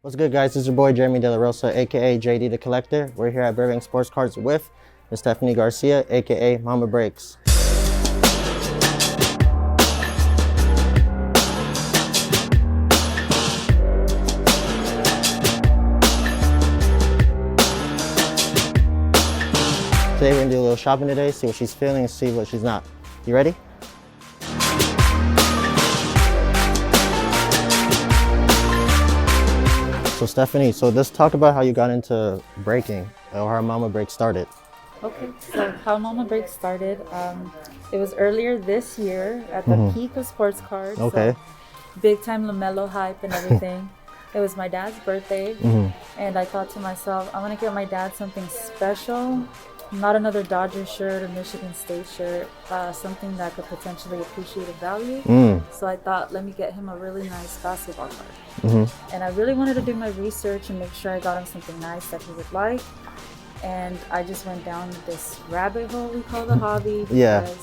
What's good, guys? This is your boy Jeremie de la Rosa, aka JD the Collector. We're here at Burbank Sports Cards with Ms. Stephanie Garcia, aka Mamabreaks. Today we're gonna do a little shopping today, see what she's feeling and see what she's not. You ready? So Stephanie, let's talk about how you got into breaking or how Mamabreaks started. Okay, so how Mamabreaks started, it was earlier this year at the peak of sports cards. Okay. So big time LaMelo hype and everything. It was my dad's birthday, and I thought to myself, I want to get my dad something special, not another Dodger shirt or Michigan State shirt, something that could potentially appreciate a value. So I thought, let me get him a really nice basketball card. And I really wanted to do my research and make sure I got him something nice that he would like. And I just went down this rabbit hole we call the hobby because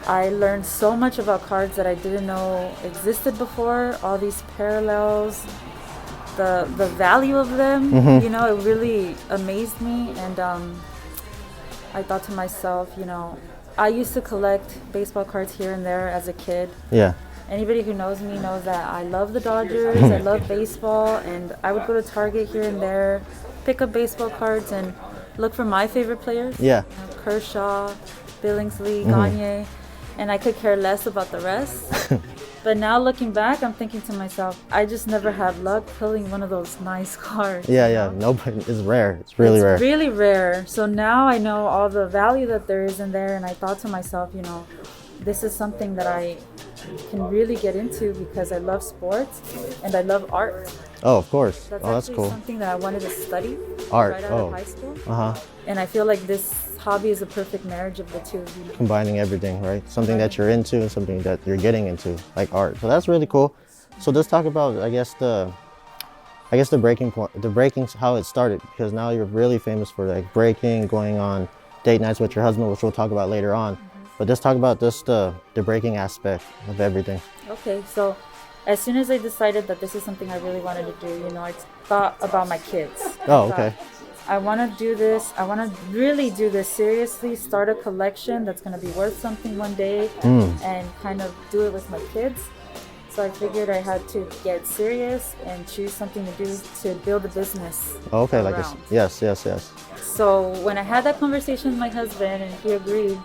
I learned so much about cards that I didn't know existed before. All these parallels, the value of them, you know, it really amazed me. And I thought to myself, you know, I used to collect baseball cards here and there as a kid. Yeah. Anybody who knows me knows that I love the Dodgers, I love baseball, and I would go to Target here and there, pick up baseball cards and look for my favorite players. Yeah. Kershaw, Billingsley, Gagne, and I could care less about the rest. But now looking back, I'm thinking to myself, I just never had luck pulling one of those nice cards. Yeah. Nobody, it's rare. It's really rare. It's really rare. So now I know all the value that there is in there, and I thought to myself, you know, this is something that I can really get into because I love sports and I love art. Oh, of course. That's cool. Something that I wanted to study Art. right out of high school. Uh-huh. And I feel like this hobby is a perfect marriage of the two. Combining everything, right? Something that you're into and something that you're getting into, like art. So that's really cool. So let's talk about, I guess the breaking point, the breaking's how it started, because now you're really famous for like breaking, going on date nights with your husband, which we'll talk about later on. But let's talk about just the breaking aspect of everything. Okay, so as soon as I decided that this is something I really wanted to do, you know, I thought about my kids. Oh, okay. I want to do this. I want to really do this seriously, start a collection that's going to be worth something one day and kind of do it with my kids. So I figured I had to get serious and choose something to do to build a business. Okay, like this. Yes. So when I had that conversation with my husband and he agreed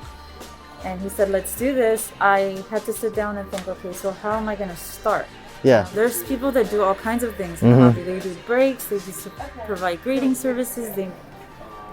and he said, let's do this, I had to sit down and think, okay, so how am I going to start? Yeah. There's people that do all kinds of things in the hobby. They do breaks, they just provide grading services, they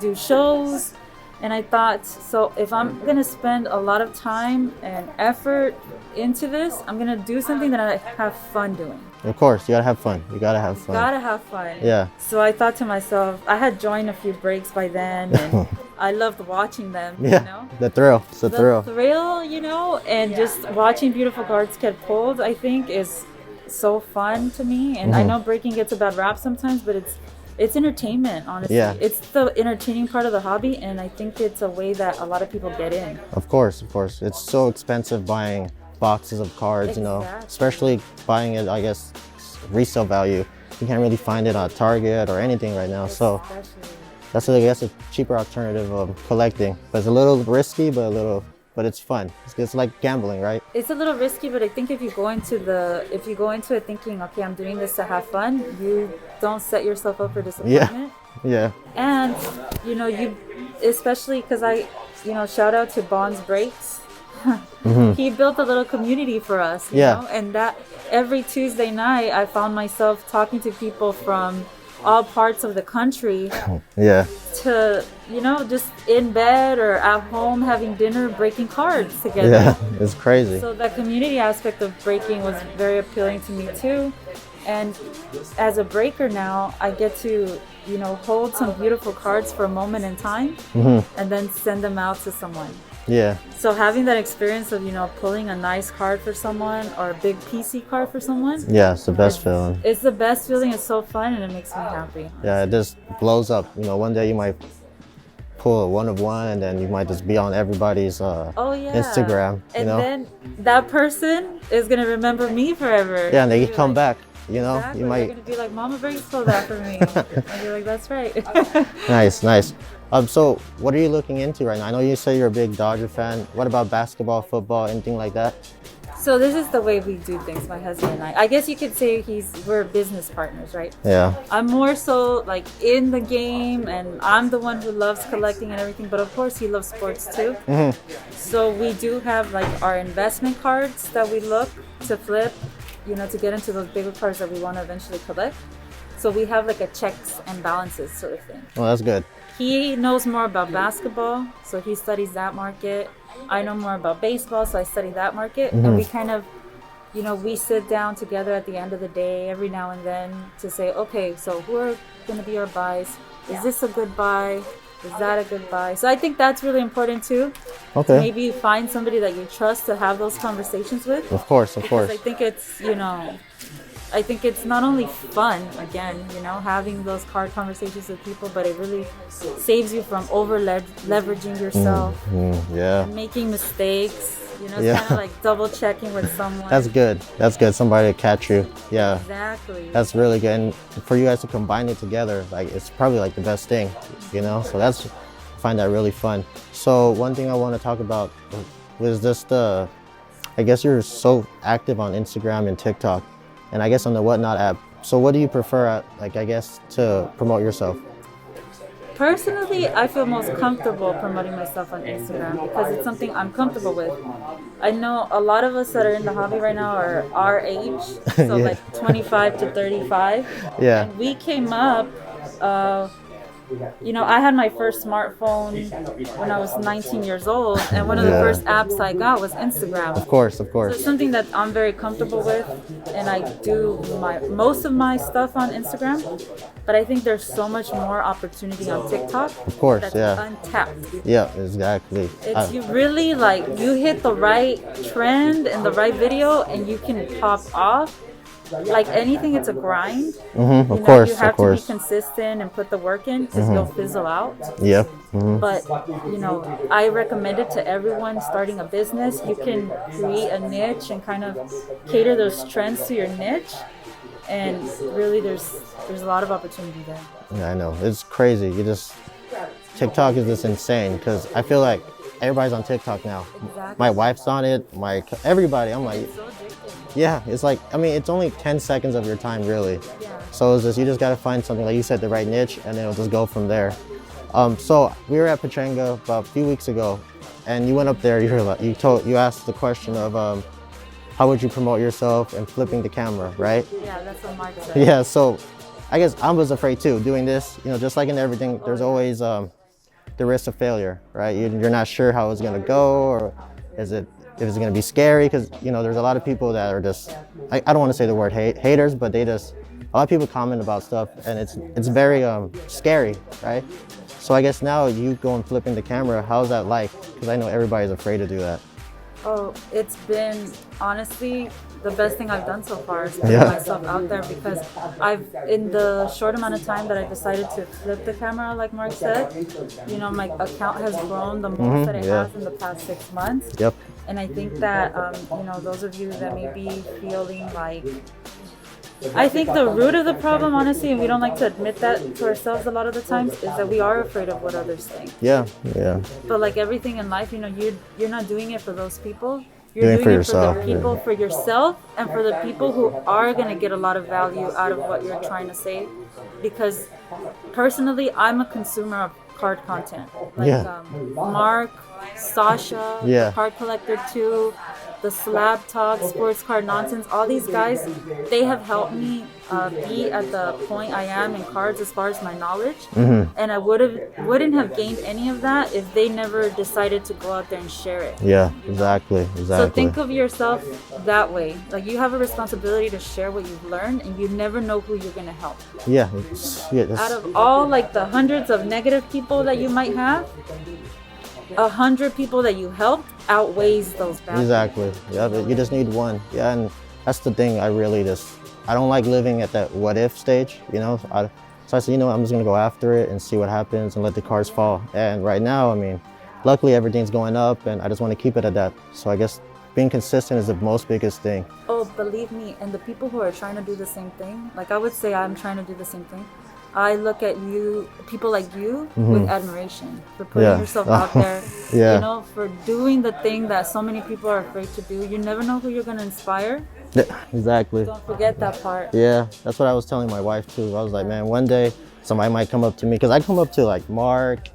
do shows. And I thought, so if I'm going to spend a lot of time and effort into this, I'm going to do something that I have fun doing. Of course, you gotta have fun. You gotta have fun. Gotta have fun. Yeah. So I thought to myself, I had joined a few breaks by then, and I loved watching them. Yeah. You know? The thrill. It's the thrill. The thrill, you know, and just watching beautiful cards get pulled, I think is so fun to me. And I know breaking gets a bad rap sometimes, but it's entertainment, honestly. Yeah. It's the entertaining part of the hobby, and I think it's a way that a lot of people get in. Of course. It's so expensive buying boxes of cards, you know, especially buying it, I guess, resale value. You can't really find it on Target or anything right now. So that's, I guess, a cheaper alternative of collecting. But it's a little risky, but it's fun. It's like gambling, right? It's a little risky, but I think if you go into it thinking, okay, I'm doing this to have fun, you don't set yourself up for disappointment. Yeah. And you know, especially because shout out to Bonds Breaks. He built a little community for us, you know, and that every Tuesday night I found myself talking to people from all parts of the country to, you know, just in bed or at home having dinner, breaking cards together. Yeah, it's crazy. So that community aspect of breaking was very appealing to me too. And as a breaker now, I get to, you know, hold some beautiful cards for a moment in time and then send them out to someone. Yeah. So having that experience of, you know, pulling a nice card for someone or a big PC card for someone. Yeah, it's the best feeling. It's the best feeling. It's so fun and it makes me happy. Yeah, it just blows up. You know, one day you might pull a one of one and then you might just be on everybody's Instagram. And then that person is going to remember me forever. Yeah, and they come back. You know, Exactly. you might. They're gonna be like, Mamabreaks stole that for me. And you're like, that's right. Nice, nice. So what are you looking into right now? I know you say you're a big Dodger fan. What about basketball, football, anything like that? So this is the way we do things, my husband and I. I guess you could say we're business partners, right? Yeah. I'm more so like in the game, and I'm the one who loves collecting and everything. But of course, he loves sports too. So we do have like our investment cards that we look to flip, you know, to get into those bigger cards that we want to eventually collect. So we have like a checks and balances sort of thing. Well, that's good. He knows more about basketball, so he studies that market. I know more about baseball, so I study that market. And we kind of, you know, we sit down together at the end of the day every now and then to say, okay, so who are going to be our buys? Is this a good buy? Is that a good buy? So I think that's really important too. Okay. Maybe you find somebody that you trust to have those conversations with. Of course, of Because course. I think it's, you know, I think it's not only fun, again, you know, having those card conversations with people, but it really saves you from leveraging yourself, Yeah. making mistakes. You know, it's Yeah. kind of like double checking with someone. That's good. That's good. Somebody to catch you. Yeah. Exactly. That's really good. And for you guys to combine it together, like it's probably like the best thing, you know? So I find that really fun. So one thing I want to talk about was just I guess you're so active on Instagram and TikTok, and I guess on the Whatnot app. So what do you prefer, like, I guess, to promote yourself? Personally, I feel most comfortable promoting myself on Instagram because it's something I'm comfortable with. I know a lot of us that are in the hobby right now are our age, so Yeah. like 25 to 35. Yeah. And we came up, you know, I had my first smartphone when I was 19 years old, and one of the Yeah. first apps I got was Instagram. Of course, of So course. it's something that I'm very comfortable with, and I do most of my stuff on Instagram. But I think there's so much more opportunity on TikTok. Of course, that's yeah. untapped. Yeah, exactly. It's you really like you hit the right trend and the right video, and you can pop off. Like anything, it's a grind. Of course, you have of course. to be consistent and put the work in because you'll fizzle out. Yep. But you know, I recommend it to everyone starting a business. You can create a niche and kind of cater those trends to your niche, and really, there's a lot of opportunity there. Yeah, I know. It's crazy. TikTok is just insane because I feel like everybody's on TikTok now. Exactly. My wife's on it. Everybody. I'm like, It's so addictive. yeah. It's like, I mean, it's only 10 seconds of your time, really. Yeah. So it's just you just gotta find something, like you said, the right niche, and then it'll just go from there. So we were at Pachanga about a few weeks ago, and you went up there. You asked the question of how would you promote yourself and flipping the camera, right? Yeah, that's what Mark said. Yeah. So I guess I was afraid too. Doing this, you know, just like in everything, there's always the risk of failure, right? You're not sure how it's gonna go, or if it's gonna be scary, because you know there's a lot of people that are just I don't want to say the word haters, but a lot of people comment about stuff, and it's very scary, right? So I guess now you go and flipping the camera, how's that like? Because I know everybody's afraid to do that. Oh, it's been honestly the best thing I've done so far is putting Yeah. myself out there, because in the short amount of time that I decided to flip the camera, like Mark said, you know, my account has grown the most that it yeah. has in the past 6 months. Yep. And I think that, you know, those of you that may be feeling like, I think the root of the problem, honestly, and we don't like to admit that to ourselves a lot of the times, is that we are afraid of what others think. Yeah. Yeah. But like everything in life, you know, you're not doing it for those people. You're Doing it doing for it yourself, for the people, yeah. for yourself, and for the people who are going to get a lot of value out of what you're trying to say. Because personally, I'm a consumer of card content. Like Yeah. Mark, Sasha, Yeah. the Card Collector 2, the Slab Talk, Sports Card Nonsense, all these guys, they have helped me be at the point I am in cards as far as my knowledge. And I wouldn't have gained any of that if they never decided to go out there and share it. Yeah. Exactly. So think of yourself that way. Like you have a responsibility to share what you've learned, and you never know who you're gonna help. Yeah. Out of all like the hundreds of negative people that you might have, 100 people that you helped outweighs those bad. Exactly. Yeah, but you just need one. Yeah, and that's the thing. I don't like living at that what if stage, you know. So I said, you know, I'm just gonna go after it and see what happens and let the cards fall. And right now, I mean, luckily everything's going up, and I just want to keep it at that. So I guess being consistent is the most biggest thing. Oh, believe me, and the people who are trying to do the same thing, like I would say I'm trying to do the same thing. I look at you, people like you, with admiration for putting yourself out there, Yeah. you know, for doing the thing that so many people are afraid to do. You never know who you're going to inspire. Yeah, exactly. Don't forget that part. Yeah, that's what I was telling my wife too. I was like, man, one day somebody might come up to me, because I come up to like Mark,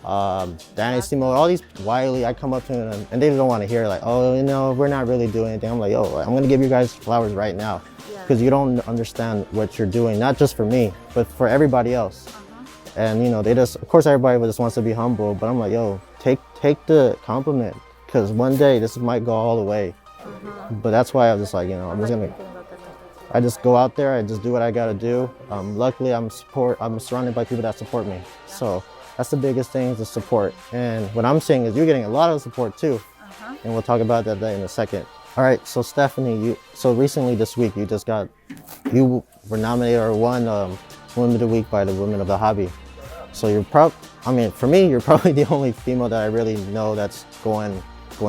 Danny Simo, all these Wiley. I come up to them and they don't want to hear like, oh, you know, we're not really doing anything. I'm like, yo, I'm gonna give you guys flowers right now, because you don't understand what you're doing, not just for me, but for everybody else. And you know, they just, of course, everybody just wants to be humble, but I'm like, yo, take the compliment, because one day this might go all the way. But that's why I was just like, you know, I just go out there, I just do what I gotta do. Luckily, I'm surrounded by people that support me. So that's the biggest thing, is the support. And what I'm saying is you're getting a lot of support too. And we'll talk about that in a second. All right, so Stephanie, so recently this week, you were nominated or won Women of the Week by the Women of the Hobby. So for me, you're probably the only female that I really know that's going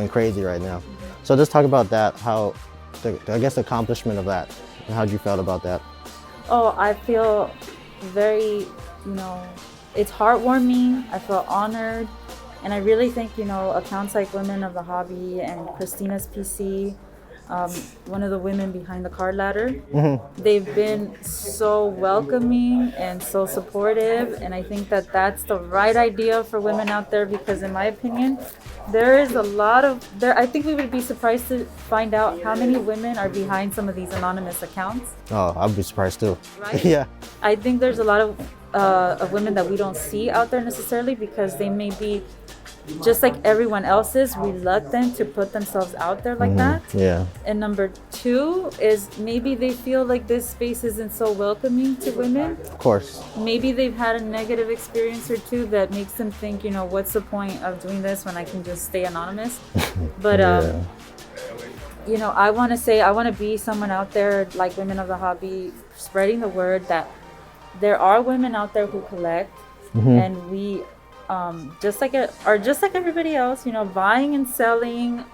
crazy right now. So just talk about that, I guess the accomplishment of that, and how'd you feel about that? Oh, I feel very, you know, it's heartwarming. I feel honored. And I really think, you know, accounts like Women of the Hobby and Christina's PC, one of the women behind the card ladder, they've been so welcoming and so supportive. And I think that that's the right idea for women out there, because in my opinion, there is a lot of I think we would be surprised to find out how many women are behind some of these anonymous accounts. Oh, I'd be surprised too. Right? Yeah. I think there's a lot of women that we don't see out there necessarily, because they may be, just like everyone else is, reluctant to put themselves out there like that. Yeah. And number two is maybe they feel like this space isn't so welcoming to women. Of course. Maybe they've had a negative experience or two that makes them think, you know, what's the point of doing this when I can just stay anonymous? But you know, I want to be someone out there like Women of the Hobby, spreading the word that there are women out there who collect, and we just like everybody else, you know, buying and selling.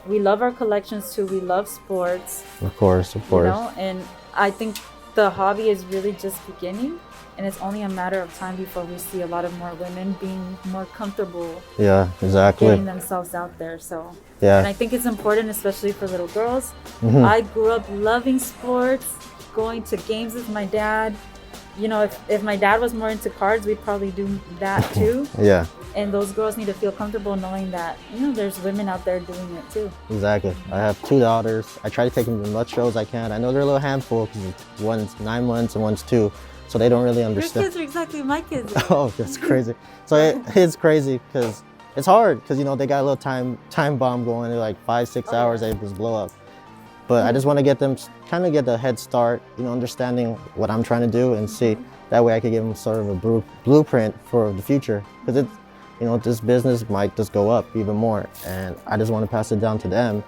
We love our collections too. We love sports. Of course. You know, and I think the hobby is really just beginning, and it's only a matter of time before we see a lot of more women being more comfortable. Yeah, exactly. Getting themselves out there. So yeah, and I think it's important, especially for little girls. I grew up loving sports, going to games with my dad. You know, if my dad was more into cards, we'd probably do that too. Yeah. And those girls need to feel comfortable knowing that, you know, there's women out there doing it too. Exactly. I have 2 daughters. I try to take them to as much shows as I can. I know they're a little handful, because one's 9 months and one's 2, so they don't really understand. Your kids are exactly my kids. Oh, that's crazy. So it's crazy, because it's hard, because, you know, they got a little time bomb going. They're like 5-6 hours, they just blow up. But I just want to get them, kind of get a head start, you know, understanding what I'm trying to do, and see, that way I could give them sort of a blueprint for the future. Because it's, you know, this business might just go up even more, and I just want to pass it down to them.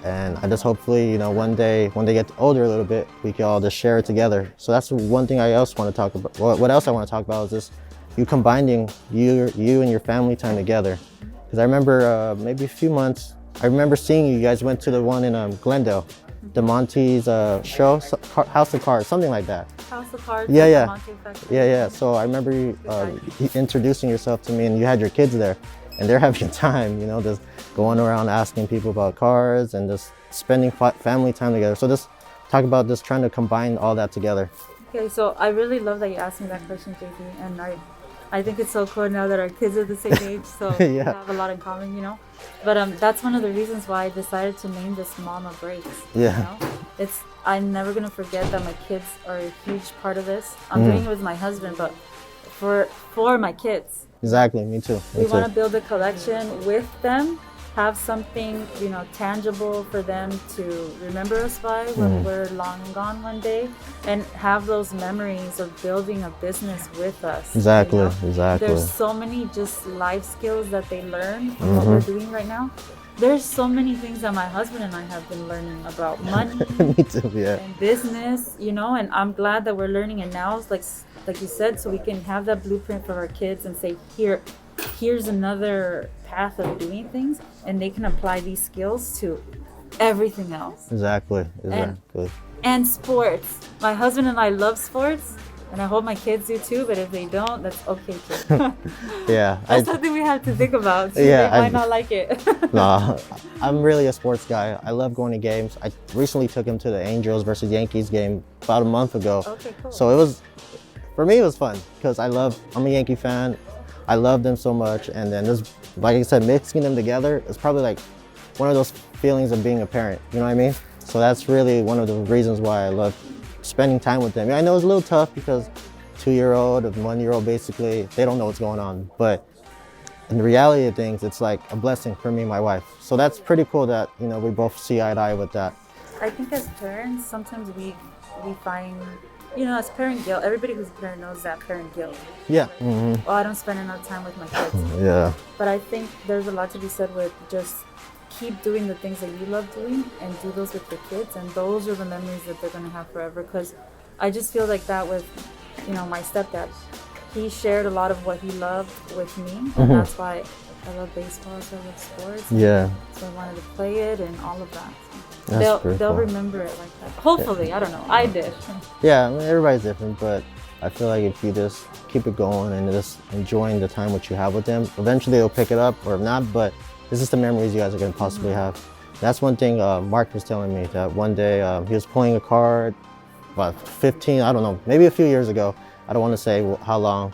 And I just hopefully, you know, one day when they get older a little bit, we can all just share it together. So that's one thing I also want to talk about. What else I want to talk about is just you combining you and your family time together. Because I remember maybe a few months, I remember seeing you guys went to the one in Glendale, the Monty's show, House of Cards, something like that. House of Cards. Yeah. So I remember you introducing yourself to me, and you had your kids there, and they're having a time, you know, just going around asking people about cards and just spending family time together. So just talk about just trying to combine all that together. Okay, so I really love that you asked me that question, JP, and I think it's so cool now that our kids are the same age, so Yeah. we have a lot in common, you know. But that's one of the reasons why I decided to name this Mamabreaks. Yeah. You know? I'm never gonna forget that my kids are a huge part of this. I'm doing it with my husband, but for my kids. Exactly, me too. We want to build a collection with them, have something, you know, tangible for them to remember us by when we're long gone one day, and have those memories of building a business with us. Exactly, you know? exactly. There's so many just life skills that they learn from what we're doing right now. There's so many things that my husband and I have been learning about money Me too, yeah. and business, you know, and I'm glad that we're learning it now, like you said, so we can have that blueprint for our kids and say, here's another path of doing things, and they can apply these skills to everything else. Exactly. And sports. My husband and I love sports, and I hope my kids do too, but if they don't, that's okay too. Yeah. That's something we have to think about too. Yeah, They might not like it. No, I'm really a sports guy. I love going to games. I recently took him to the Angels versus Yankees game about a month ago. Okay, cool. So for me, it was fun because I'm a Yankee fan. I love them so much. And then like I said, mixing them together is probably like one of those feelings of being a parent. You know what I mean? So that's really one of the reasons why I love spending time with them. I know it's a little tough because 2-year-old and 1-year-old, basically, they don't know what's going on. But in the reality of things, it's like a blessing for me and my wife. So that's pretty cool that, we both see eye to eye with that. I think as parents, sometimes we find, as parent guilt, everybody who's a parent knows that parent guilt. Yeah. Mm-hmm. Oh, I don't spend enough time with my kids. Yeah. But I think there's a lot to be said with just keep doing the things that you love doing and do those with your kids, and those are the memories that they're going to have forever. Because I just feel like that with my stepdad, he shared a lot of what he loved with me, and that's why I love baseball, so I love sports. Yeah. So I wanted to play it and all of that. They'll remember it like that. Hopefully, I don't know. I did. Yeah, everybody's different, but I feel like if you just keep it going and just enjoying the time which you have with them, eventually they'll pick it up or not, but it's just the memories you guys are going to possibly have. That's one thing Mark was telling me, that one day he was playing a card, about 15, I don't know, maybe a few years ago. I don't want to say how long.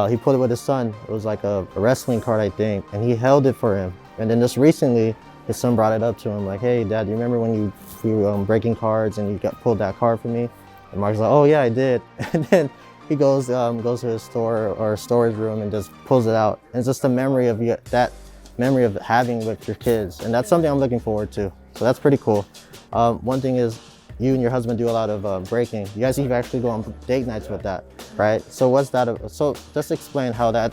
He put it with his son. It was like a wrestling card, I think, and he held it for him. And then just recently, his son brought it up to him, like, "Hey, Dad, do you remember when you were breaking cards and you pulled that card for me?" And Mark's like, "Oh, yeah, I did." And then he goes to his store or storage room and just pulls it out. And it's just a memory of that memory of having with your kids. And that's something I'm looking forward to. So that's pretty cool. One thing is, you and your husband do a lot of breaking. You guys even actually go on date nights with that, right? So what's that? So just explain how that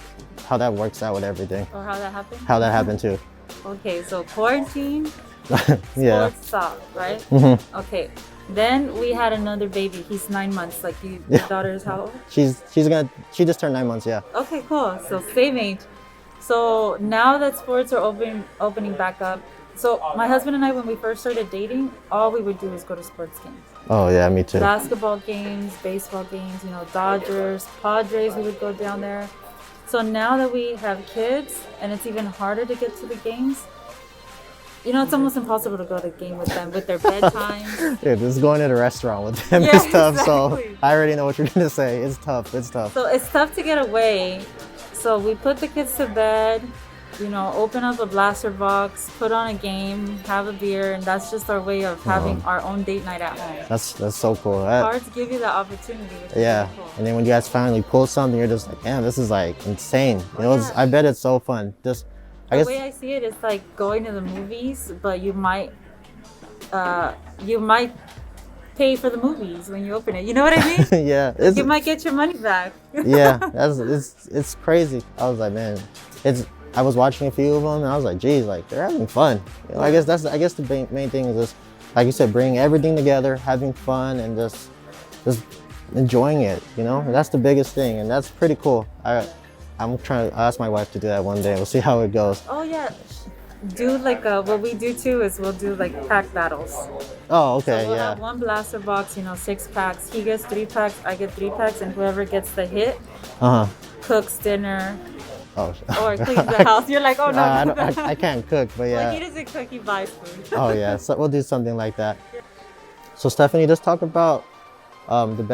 works out with everything. Or how that happened? How that happened too. Okay, so quarantine, Yeah. sports stopped, right? Mm-hmm. Okay, then we had another baby. He's 9 months. Like your daughter is how old? She just turned 9 months, yeah. Okay, cool. So same age. So now that sports are opening back up, so my husband and I, when we first started dating, all we would do was go to sports games. Oh yeah, me too. Basketball games, baseball games, Dodgers, Padres, we would go down there. So now that we have kids and it's even harder to get to the games, it's almost impossible to go to the game with them with their bedtime. Yeah, just going to the restaurant with them Yeah, is tough. exactly. So I already know what you're gonna say. It's tough. So it's tough to get away. So we put the kids to bed, open up a blaster box, put on a game, have a beer, and that's just our way of having our own date night at home. That's so cool. Cards give you that opportunity. Which Yeah, is really cool. and then when you guys finally pull something, you're just like, damn, this is like insane. I bet it's so fun. The way I see it is like going to the movies, but you might pay for the movies when you open it. You know what I mean? Yeah, you might get your money back. Yeah, it's crazy. I was like, man, I was watching a few of them and I was like, geez, like they're having fun. I guess the main thing is just, like you said, bringing everything together, having fun, and just enjoying it. That's the biggest thing, and that's pretty cool. I'm trying to ask my wife to do that one day. We'll see how it goes. Oh yeah. Do like what we do too is we'll do like pack battles. Oh, okay, so we'll yeah. have one blaster box, 6 packs. He gets 3 packs, I get 3 packs, and whoever gets the hit cooks dinner or cleans the house. You're like, oh no. I can't cook, but yeah. Well, he doesn't cook, he buys food. Oh yeah, so we'll do something like that. So Stephanie, let's talk about the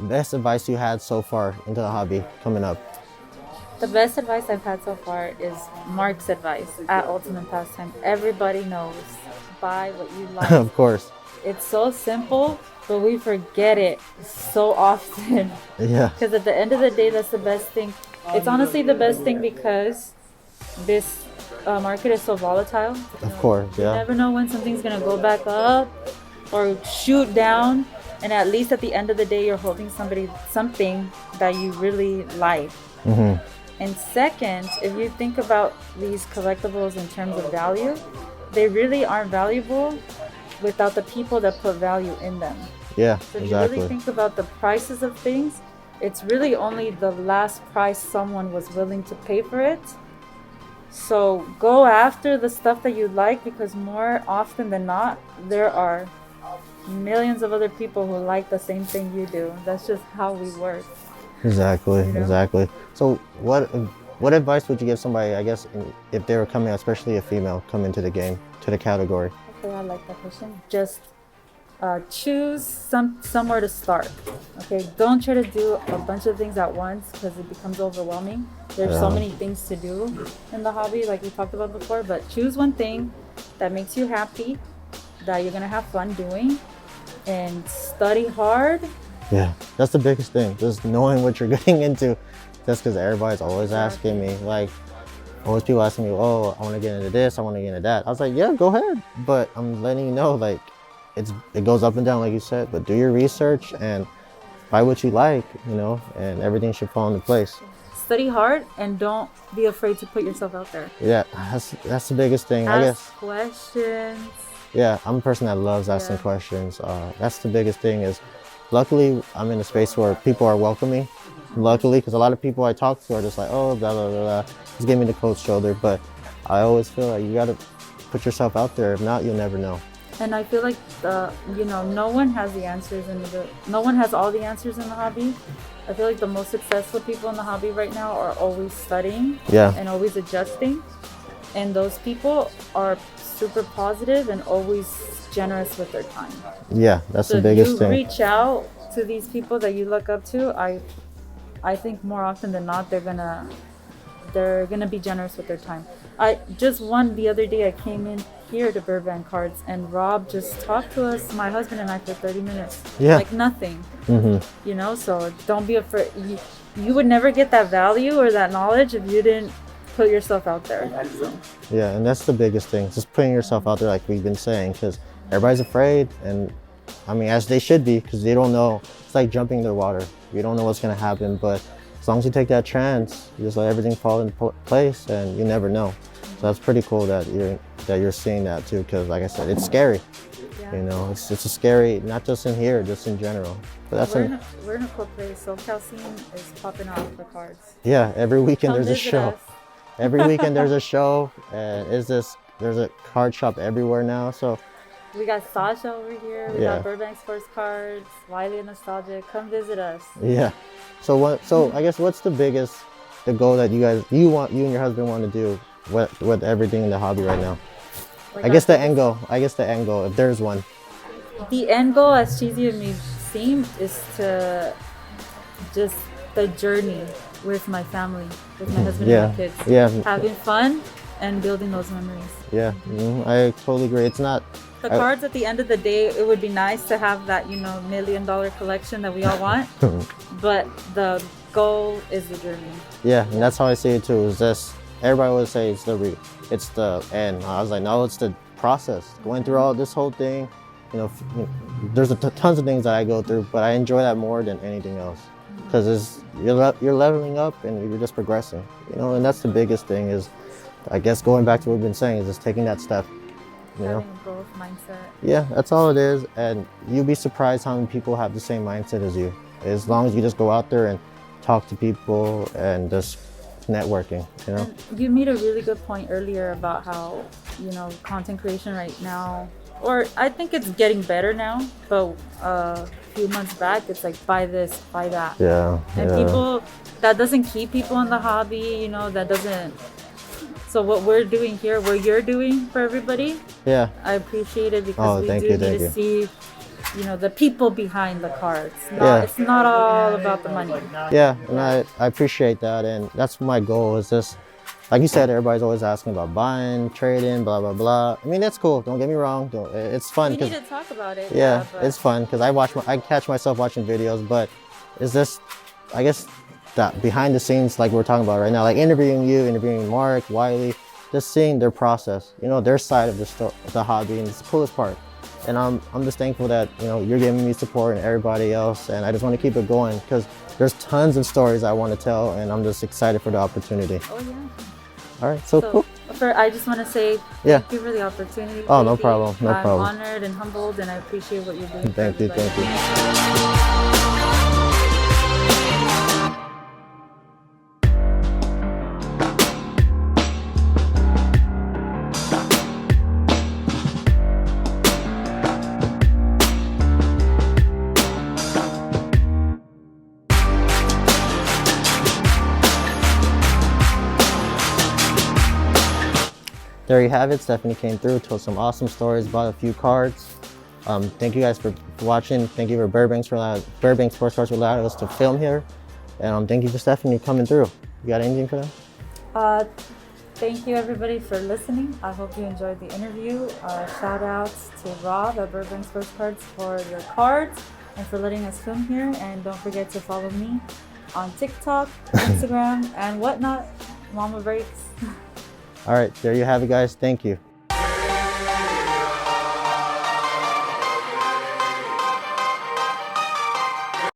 best advice you had so far into the hobby coming up. The best advice I've had so far is Mark's advice at Ultimate Pastime. Everybody knows, buy what you like. Of course. It's so simple, but we forget it so often. Yeah. Because at the end of the day, that's the best thing. It's honestly the best thing because this market is so volatile. Of course, yeah. You never know when something's going to go back up or shoot down. And at least at the end of the day, you're holding something that you really like. Mm-hmm. And second, if you think about these collectibles in terms of value, they really aren't valuable without the people that put value in them. Yeah, so if exactly. you really think about the prices of things, it's really only the last price someone was willing to pay for it. So go after the stuff that you like, because more often than not, there are millions of other people who like the same thing you do. That's just how we work. Exactly, You know? exactly. So what advice would you give somebody, I guess, if they were coming, especially a female, come into the game, to the category? Okay, I like that question. Just choose somewhere to start. Okay, don't try to do a bunch of things at once, because it becomes overwhelming. There's so many things to do in the hobby, like we talked about before, but choose one thing that makes you happy, that you're gonna have fun doing, and study hard. Yeah, that's the biggest thing, just knowing what you're getting into. That's because everybody's always asking me, like, always people asking me, oh, I want to get into this, I want to get into that. I was like, yeah, go ahead, but I'm letting you know, like, it goes up and down, like you said, but do your research and buy what you like, you know, and everything should fall into place. Study hard and don't be afraid to put yourself out there. Yeah, that's the biggest thing, I guess. Ask questions. Yeah, I'm a person that loves asking questions. That's the biggest thing is, luckily, I'm in a space where people are welcoming. Luckily, because a lot of people I talk to are just like, oh, blah, blah, blah, blah. Just give me the cold shoulder. But I always feel like you got to put yourself out there. If not, you'll never know. And I feel like, no one has the answers no one has all the answers in the hobby. I feel like the most successful people in the hobby right now are always studying and always adjusting. And those people are super positive and always generous with their time. Yeah, that's the biggest thing. So if you reach out to these people that you look up to, I think more often than not, they're gonna be generous with their time. The other day I came in here to Burbank Cards, and Rob just talked to us, my husband and I, for 30 minutes. Yeah. Like nothing. You know, so don't be afraid. You would never get that value or that knowledge if you didn't put yourself out there. So. Yeah, and that's the biggest thing, just putting yourself out there, like we've been saying, because everybody's afraid, and I mean, as they should be, because they don't know. It's like jumping in the water. You don't know what's going to happen, but as long as you take that chance, you just let everything fall into place, and you never know. So that's pretty cool that you're seeing that too, because like I said, it's scary. You know, it's a scary, not just in here, just in general. But that's we're in a cool place. SoCal scene is popping off for cards. Yeah, every weekend Come there's a show. us. Every weekend there's a show, and there's a card shop everywhere now. So we got Sasha over here. We got Burbank Sports Cards, Wiley and Nostalgia. Come visit us. Yeah. So I guess what's the goal that you and your husband want to do with everything in the hobby right now? I guess the end goal, if there's one. The end goal, as cheesy as it may seem, is to just the journey with my family, with my husband and my kids. Yeah. Having fun and building those memories. Yeah, I totally agree. It's not... The cards, at the end of the day, it would be nice to have that, $1 million collection that we all want. But the goal is the journey. Yeah, and that's how I see it too. Is this... Everybody would say it's the end. I was like, no, it's the process. Going through all this whole thing, there's tons of things that I go through, but I enjoy that more than anything else, because you're leveling up and you're just progressing. And that's the biggest thing is, I guess, going back to what we've been saying, is just taking that step. Having a growth mindset. Yeah, that's all it is, and you'd be surprised how many people have the same mindset as you. As long as you just go out there and talk to people and just networking, And you made a really good point earlier about how, content creation right now, or I think it's getting better now, but a few months back, it's like, buy this, buy that. Yeah. And people, that doesn't keep people in the hobby, that doesn't. So what we're doing here, what you're doing for everybody, I appreciate it, because we do need to see, the people behind the cards. It's not all about the money. Yeah, and I appreciate that, and that's my goal, is just, like you said, everybody's always asking about buying, trading, blah, blah, blah. I mean, that's cool, don't get me wrong. It's fun. We need to talk about it. Yeah, it's fun, because I catch myself watching videos, but it's just, I guess, that behind the scenes, like we're talking about right now, like interviewing Mark, Wiley, just seeing their process, their side of the hobby, and it's the coolest part. And I'm just thankful that you're giving me support and everybody else, and I just want to keep it going, because there's tons of stories I want to tell, and I'm just excited for the opportunity. Oh yeah. All right, so cool. I just want to say thank you for the opportunity. Oh, no problem, no problem. I'm honored and humbled, and I appreciate what you're doing. Thank you. there you have it. Stephanie came through, told some awesome stories, bought a few cards. Thank you guys for watching. Thank you for Burbank Sports Cards for allowing us to film here. And thank you for Stephanie coming through. You got anything for them? Thank you everybody for listening. I hope you enjoyed the interview. Shout outs to Rob at Burbank Sports Cards for the cards and for letting us film here. And don't forget to follow me on TikTok, Instagram, and whatnot. Mamabreaks. All right, there you have it, guys. Thank you.